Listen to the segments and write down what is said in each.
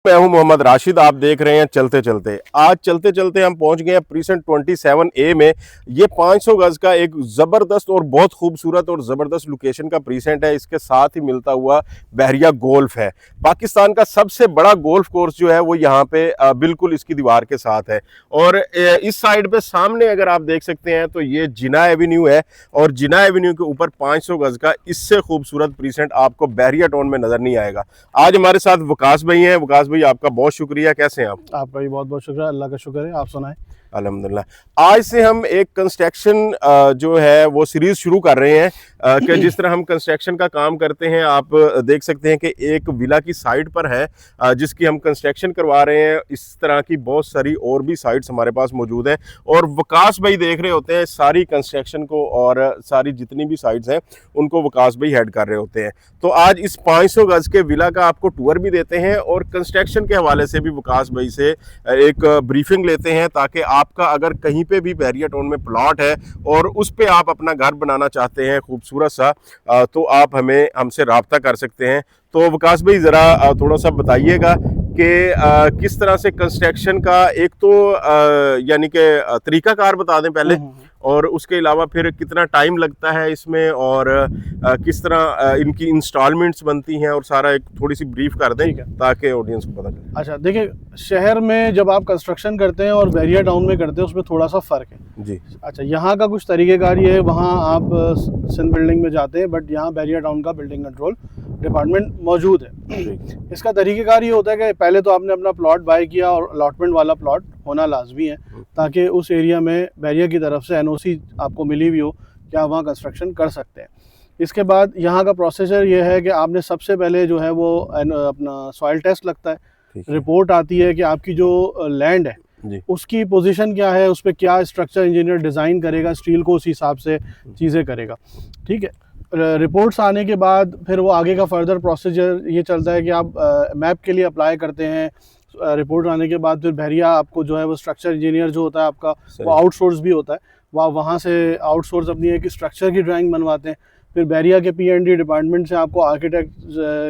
मैं हूं मोहम्मद राशिद। आप देख रहे हैं चलते चलते। आज चलते चलते हम पहुंच गए हैं प्रीसेंट 27A में। ये 500 गज का एक ज़बरदस्त और बहुत खूबसूरत और ज़बरदस्त लोकेशन का प्रीसेंट है। इसके साथ ही मिलता हुआ बहरिया गोल्फ है। पाकिस्तान का सबसे बड़ा गोल्फ कोर्स जो है वो यहाँ पे बिल्कुल इसकी दीवार के साथ है। और इस साइड पे सामने अगर आप देख सकते हैं तो ये जिना एवेन्यू है और जिना एवेन्यू के ऊपर 500 गज का इससे खूबसूरत प्रीसेंट आपको बहरिया टाउन में नजर नहीं आएगा। आज हमारे साथ वकास भाई हैं। वकास भाई आपका बहुत शुक्रिया। कैसे हैं आप? आपका भी बहुत बहुत शुक्रिया। अल्लाह का शुक्र है। आप सुनाएं। अल्हम्दुलिल्लाह। आज से हम एक कंस्ट्रक्शन जो है वो सीरीज शुरू कर रहे हैं कि जिस तरह हम कंस्ट्रक्शन का काम करते हैं। आप देख सकते हैं कि एक विला की साइट पर है जिसकी हम कंस्ट्रक्शन करवा रहे हैं। इस तरह की बहुत सारी और भी साइट्स हमारे पास मौजूद हैं और वकास भाई देख रहे होते हैं सारी कंस्ट्रक्शन को और सारी जितनी भी साइट्स हैं उनको वकास भाई हेड कर रहे होते हैं। तो आज इस 500 गज के विला का आपको टूर भी देते हैं और कंस्ट्रक्शन के हवाले से भी वकास भाई से एक ब्रीफिंग लेते हैं ताकि आपका अगर कहीं पे भी बहरिया टाउन में प्लॉट है और उस पे आप अपना घर बनाना चाहते हैं खूबसूरत सा, तो आप हमसे रब्ता कर सकते हैं। तो वकास भाई ज़रा थोड़ा सा बताइएगा कि किस तरह से कंस्ट्रक्शन का एक तो यानी कि तरीकाकार बता दें पहले, और उसके अलावा फिर कितना टाइम लगता है इसमें और किस तरह इनकी इंस्टॉलमेंट्स बनती हैं और सारा एक थोड़ी सी ब्रीफ कर दें ताकि ऑडियंस को पता चले। अच्छा, देखिए, शहर में जब आप कंस्ट्रक्शन करते हैं और बहरिया टाउन में करते हैं उसमें थोड़ा सा फ़र्क है जी। अच्छा, यहाँ का कुछ तरीक़ेकार ये है। वहाँ आप सिंध बिल्डिंग में जाते हैं बट यहाँ बहरिया टाउन का बिल्डिंग कंट्रोल डिपार्टमेंट मौजूद है। इसका तरीक़ेकार ये होता है कि पहले तो आपने अपना प्लॉट बाय किया और अलॉटमेंट वाला प्लॉट होना लाजमी है ताकि उस एरिया में बहरिया की तरफ से एनओसी आपको मिली हुई हो कि आप वहाँ कंस्ट्रक्शन कर सकते हैं। इसके बाद यहाँ का प्रोसीजर ये है कि आपने सबसे पहले जो है वो अपना सॉइल टेस्ट लगता है। रिपोर्ट आती है कि आपकी जो लैंड है उसकी पोजीशन क्या है, उस पर क्या स्ट्रक्चर इंजीनियर डिज़ाइन करेगा, स्टील को उस हिसाब से चीज़ें करेगा। ठीक है, रिपोर्ट्स आने के बाद फिर वो आगे का फर्दर प्रोसीजर ये चलता है कि आप मैप के लिए अप्लाई करते हैं। रिपोर्ट आने के बाद फिर बहरिया आपको जो है वो स्ट्रक्चर इंजीनियर जो होता है आपका वो आउटसोर्स भी होता है, वहाँ से आउटसोर्स अपनी एक स्ट्रक्चर की ड्राइंग बनवाते हैं। फिर बहरिया के P&D डिपार्टमेंट से आपको आर्किटेक्ट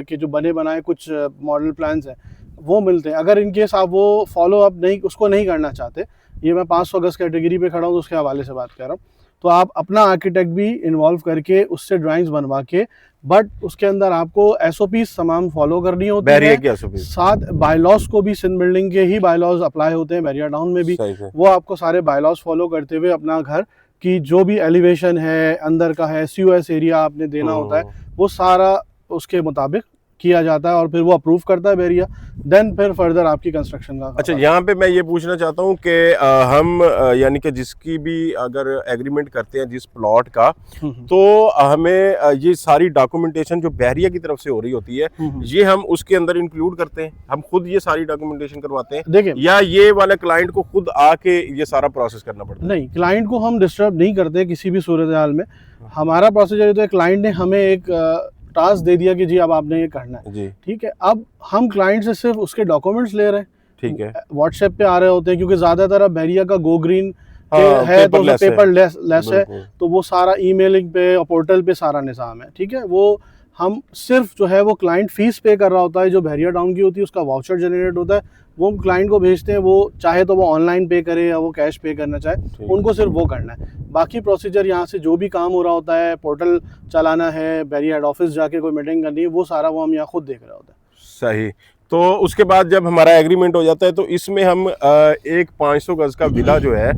के जो बने बनाए कुछ मॉडल प्लान्स हैं वो मिलते हैं। अगर इनकेस आप वो फॉलो अप उसको नहीं करना चाहते, ये मैं 500 गज कैटेगरी पे खड़ा हूँ तो उसके हवाले से बात कर रहा हूँ, तो आप अपना आर्किटेक्ट भी इन्वॉल्व करके उससे ड्राइंग्स बनवा के, बट उसके अंदर आपको SOPs तमाम फॉलो करनी होती है। साथ बायलॉज को भी सिंध बिल्डिंग के ही बायलॉज अप्लाई होते हैं बहरिया टाउन में भी। वो आपको सारे बायलॉज फॉलो करते हुए अपना घर की जो भी एलिवेशन है, अंदर का है, COS एरिया आपने देना होता है, वो सारा उसके मुताबिक किया जाता है और फिर वो अप्रूव करता है बहरिया। देन फिर फर्दर आपकी कंस्ट्रक्शन का। अच्छा, यहाँ पे मैं ये पूछना चाहता हूँ कि हम यानी कि जिसकी भी अगर एग्रीमेंट करते हैं जिस प्लॉट का, तो हमें ये सारी डॉक्यूमेंटेशन जो बहरिया की तरफ से हो रही होती है ये हम उसके अंदर इंक्लूड करते हैं, हम खुद ये सारी डॉक्यूमेंटेशन करवाते हैं? देखिए, या ये वाले क्लाइंट को खुद आके ये सारा प्रोसेस करना पड़ता है? नहीं, क्लाइंट को हम डिस्टर्ब नहीं करते किसी भी सूरत हाल में। हमारा प्रोसीजर तो क्लाइंट ने हमें एक टास्क दे दिया कि जी अब आपने ये करना है जी। ठीक है, अब हम क्लाइंट से सिर्फ उसके डॉक्यूमेंट्स ले रहे हैं। ठीक है, व्हाट्सएप पे आ रहे होते हैं क्योंकि ज्यादातर अब बहरिया का गो ग्रीन है तो पेपर लेस है, तो वो सारा ईमेलिंग पे और पोर्टल पे सारा निज़ाम है। ठीक है, वो हम सिर्फ जो है वो क्लाइंट फीस पे कर रहा होता है जो बहरिया टाउन की होती है, उसका वाउचर जनरेट होता है, वो हम क्लाइंट को भेजते हैं। वो चाहे तो वो ऑनलाइन पे करे या वो कैश पे करना चाहे, उनको सिर्फ वो करना है। बाकी प्रोसीजर यहाँ से जो भी काम हो रहा होता है, पोर्टल चलाना है, बहरिया हेड ऑफिस जाके कोई मीटिंग करनी है, वो सारा वो हम यहाँ खुद देख रहे होते हैं। सही। तो उसके बाद जब हमारा एग्रीमेंट हो जाता है तो इसमें हम एक 500 गज का विला जो है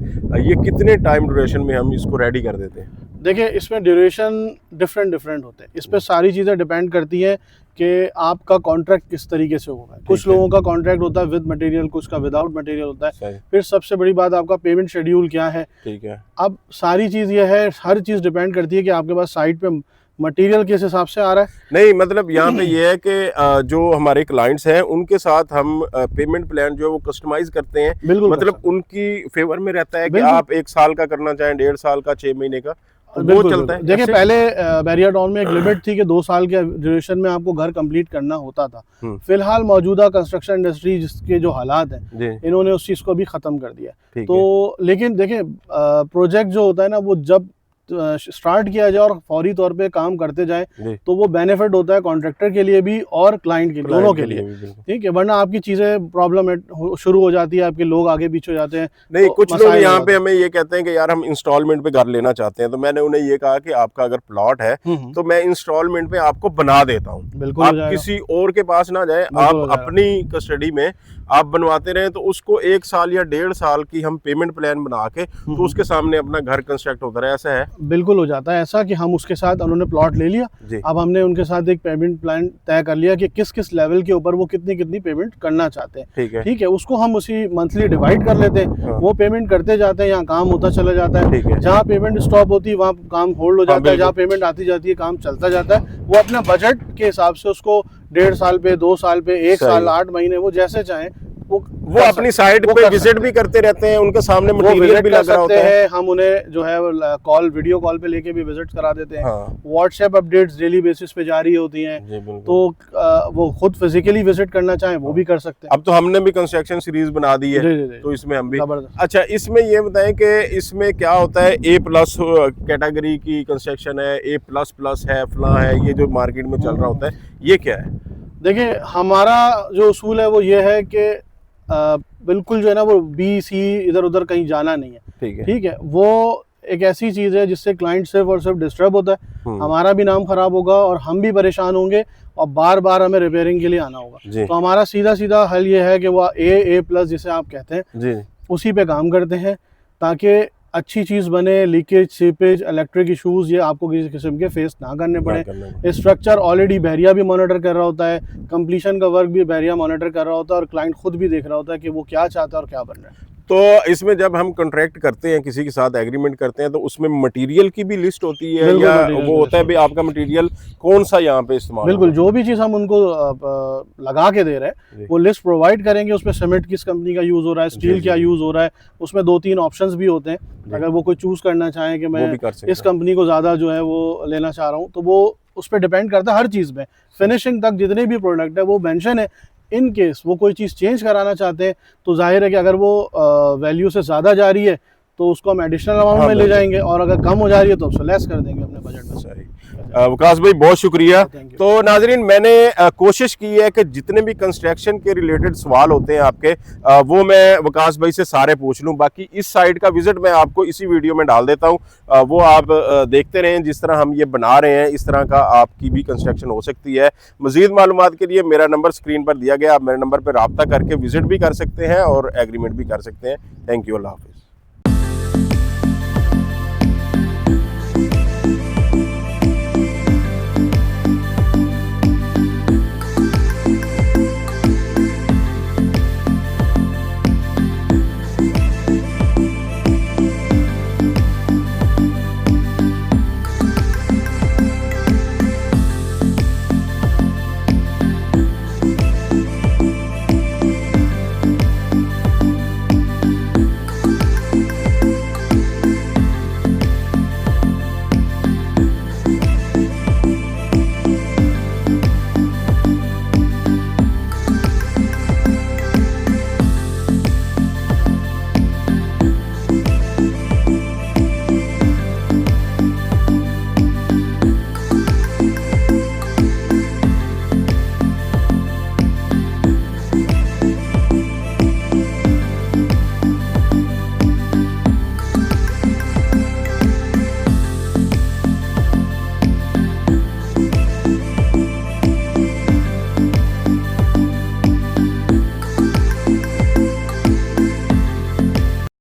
ये कितने टाइम ड्यूरेशन में हम इसको रेडी कर देते हैं? देखिए, इसमें ड्यूरेशन डिफरेंट होते हैं। इस पर सारी चीज़ें डिपेंड करती है कि आपका कॉन्ट्रैक्ट किस तरीके से होगा। कुछ लोगों का कॉन्ट्रैक्ट होता है विद मटेरियल, कुछ का विदाउट मटेरियल होता है। फिर सबसे बड़ी बात आपका पेमेंट शेड्यूल क्या है। ठीक है, अब सारी चीज़ ये है, हर चीज़ डिपेंड करती है कि आपके पास साइट पे मटेरियल किस हिसाब से आ रहा है। नहीं, मतलब यहाँ पे ये है कि जो हमारे क्लाइंट्स हैं उनके साथ हम पेमेंट प्लान जो है वो कस्टमाइज करते हैं। बिल्कुल, मतलब उनकी फेवर में रहता है कि आप 1 साल का करना चाहें, 1.5 साल का, 6 महीने का, वो चलता है। देखिए, पहले बहरिया टाउन में एक लिमिट थी कि 2 साल के ड्यूरेशन में आपको घर कंप्लीट करना होता था। फिलहाल मौजूदा कंस्ट्रक्शन इंडस्ट्री जिसके जो हालात हैं, इन्होंने उस चीज़ को भी ख़त्म कर दिया। तो लेकिन देखिए, प्रोजेक्ट जो होता है ना, वो जब स्टार्ट किया जाए और फौरी तौर पे काम करते जाए जी। तो वो बेनिफिट होता है कॉन्ट्रैक्टर के लिए भी और क्लाइंट के दोनों के लिए। भी बिल्कुल। ठीक है, वरना आपकी चीजें प्रॉब्लम शुरू हो जाती है, आपके लोग आगे पीछे हो जाते हैं। नहीं, तो कुछ लोग मसाइल हो यहाँ जाते पे हैं। हमें ये कहते हैं कि यार हम इंस्टॉलमेंट पे घर लेना चाहते हैं, तो मैंने उन्हें ये कहा कि आपका अगर प्लॉट है तो मैं इंस्टॉलमेंट पे आपको बना देता हूँ, बिल्कुल हो आप जाएगा। किसी और के पास ना जाए, बिल्कुल हो आप जाएगा। अपनी कस्टडी में आप बनवाते रहें, तो उसको 1 साल या 1.5 साल की हम पेमेंट प्लान बना के तो उसके सामने अपना घर कंस्ट्रक्ट होता रहे। ऐसा है? बिल्कुल हो जाता है ऐसा कि हम उसके साथ, उन्होंने प्लॉट ले लिया, जी। अब हमने उनके साथ एक पेमेंट प्लान तय कर लिया कि किस किस लेवल के ऊपर वो कितनी कितनी पेमेंट करना चाहते हैं। ठीक है। ठीक है, उसको हम उसी मंथली डिवाइड कर लेते हैं, हाँ। वो पेमेंट करते जाते हैं, यहाँ काम होता चला जाता ठीक है। है। जहाँ पेमेंट स्टॉप होती है वहाँ काम होल्ड हो हाँ, जाता है, जहाँ बिल्कुल। पेमेंट आती जाती है काम चलता जाता है। वो अपने बजट के हिसाब से उसको 1.5 साल पे, 2 साल पे, 1 सही साल, है। 8 महीने, वो जैसे चाहें वो कर अपनी सकते साइट हैं, वो पे कर विजिट सकते भी हैं। करते रहते हैं, उनके सामने वो मटेरियल विजिट भी कर लग रहा सकते होता है। हैं, हम उन्हें जो है कॉल, वीडियो कॉल पे लेके भी विजिट करा देते हैं। हाँ। व्हाट्सएप अपडेट्स डेली बेसिस पे जारी होती हैं, जी, बिल्कुल। तो वो खुद फिजिकली विजिट करना चाहें वो भी कर सकते हैं। अब तो हमने भी कंस्ट्रक्शन सीरीज बना दी है, जी, जी, जी। तो इसमें हम भी। जबरदस्त। अच्छा, इसमें ये बताएं कि इसमें क्या होता है, A+ कैटेगरी की कंस्ट्रक्शन है, A++ है, फला है, ये जो मार्केट में चल रहा होता है, ये क्या है? देखिए, हमारा जो उसूल है वो ये है कि बिल्कुल जो है ना वो B, C इधर उधर कहीं जाना नहीं है। ठीक है। ठीक है, वो एक ऐसी चीज़ है जिससे क्लाइंट सिर्फ और सिर्फ डिस्टर्ब होता है, हमारा भी नाम खराब होगा और हम भी परेशान होंगे और बार बार हमें रिपेयरिंग के लिए आना होगा। जी। तो हमारा सीधा सीधा हल ये है कि वो A+ जिसे आप कहते हैं जी। उसी पे काम करते हैं, ताकि अच्छी चीज़ बने, लीकेज, सीपेज, इलेक्ट्रिक इश्यूज ये आपको किसी किस्म के फेस ना करने पड़े। स्ट्रक्चर ऑलरेडी बैरिया भी मॉनिटर कर रहा होता है, कंप्लीशन का वर्क भी बैरिया मॉनिटर कर रहा होता है और क्लाइंट खुद भी देख रहा होता है कि वो क्या चाहता है और क्या बन रहा है। तो इसमें जब हम कॉन्ट्रैक्ट करते हैं, किसी के साथ एग्रीमेंट करते हैं, तो उसमें मटेरियल की भी लिस्ट होती है, बिल्कुल, या material वो की होता है list भी आपका मटेरियल कौन सा यहाँ पे इस्तेमाल बिल्कुल, होगा? जो भी चीज़ हम उनको लगा के दे रहे जी। हैं वो लिस्ट प्रोवाइड करेंगे, उसमें सीमेंट किस कंपनी का यूज़ हो रहा है, जी, स्टील जी, क्या जी। यूज़ हो रहा है, उसमें 2-3 ऑप्शंस भी होते हैं। अगर वो कोई चूज़ करना चाहें कि मैं भी कर सकते इस हैं। कंपनी को ज़्यादा जो है वो लेना चाह रहा हूँ, तो वो उस पर डिपेंड करता है हर चीज़ में, फिनिशिंग तक जितने भी प्रोडक्ट है वो मेंशन है। इन केस वो कोई चीज़ चेंज कराना चाहते हैं तो जाहिर है कि अगर वो वैल्यू से ज़्यादा जा रही है तो उसको हम एडिशनल अमाउंट हाँ, में ले बिल्कुल। जाएंगे, और अगर कम हो जा रही है तो उसको लेस कर देंगे अपने बजट में। सही। वकास भाई, बहुत शुक्रिया। Thank you. तो नाजरीन, मैंने कोशिश की है कि जितने भी कंस्ट्रक्शन के रिलेटेड सवाल होते हैं आपके, वो मैं वकास भाई से सारे पूछ लूं। बाकी इस साइट का विजिट मैं आपको इसी वीडियो में डाल देता हूं, वो आप देखते रहें। जिस तरह हम ये बना रहे हैं, इस तरह का आपकी भी कंस्ट्रक्शन हो सकती है। मजीद मालूमात के लिए मेरा नंबर स्क्रीन पर दिया गया, आप मेरे नंबर पर रब्ता करके विजिट भी कर सकते हैं और एग्रीमेंट भी कर सकते हैं। थैंक यू, अल्लाह हाफिज़।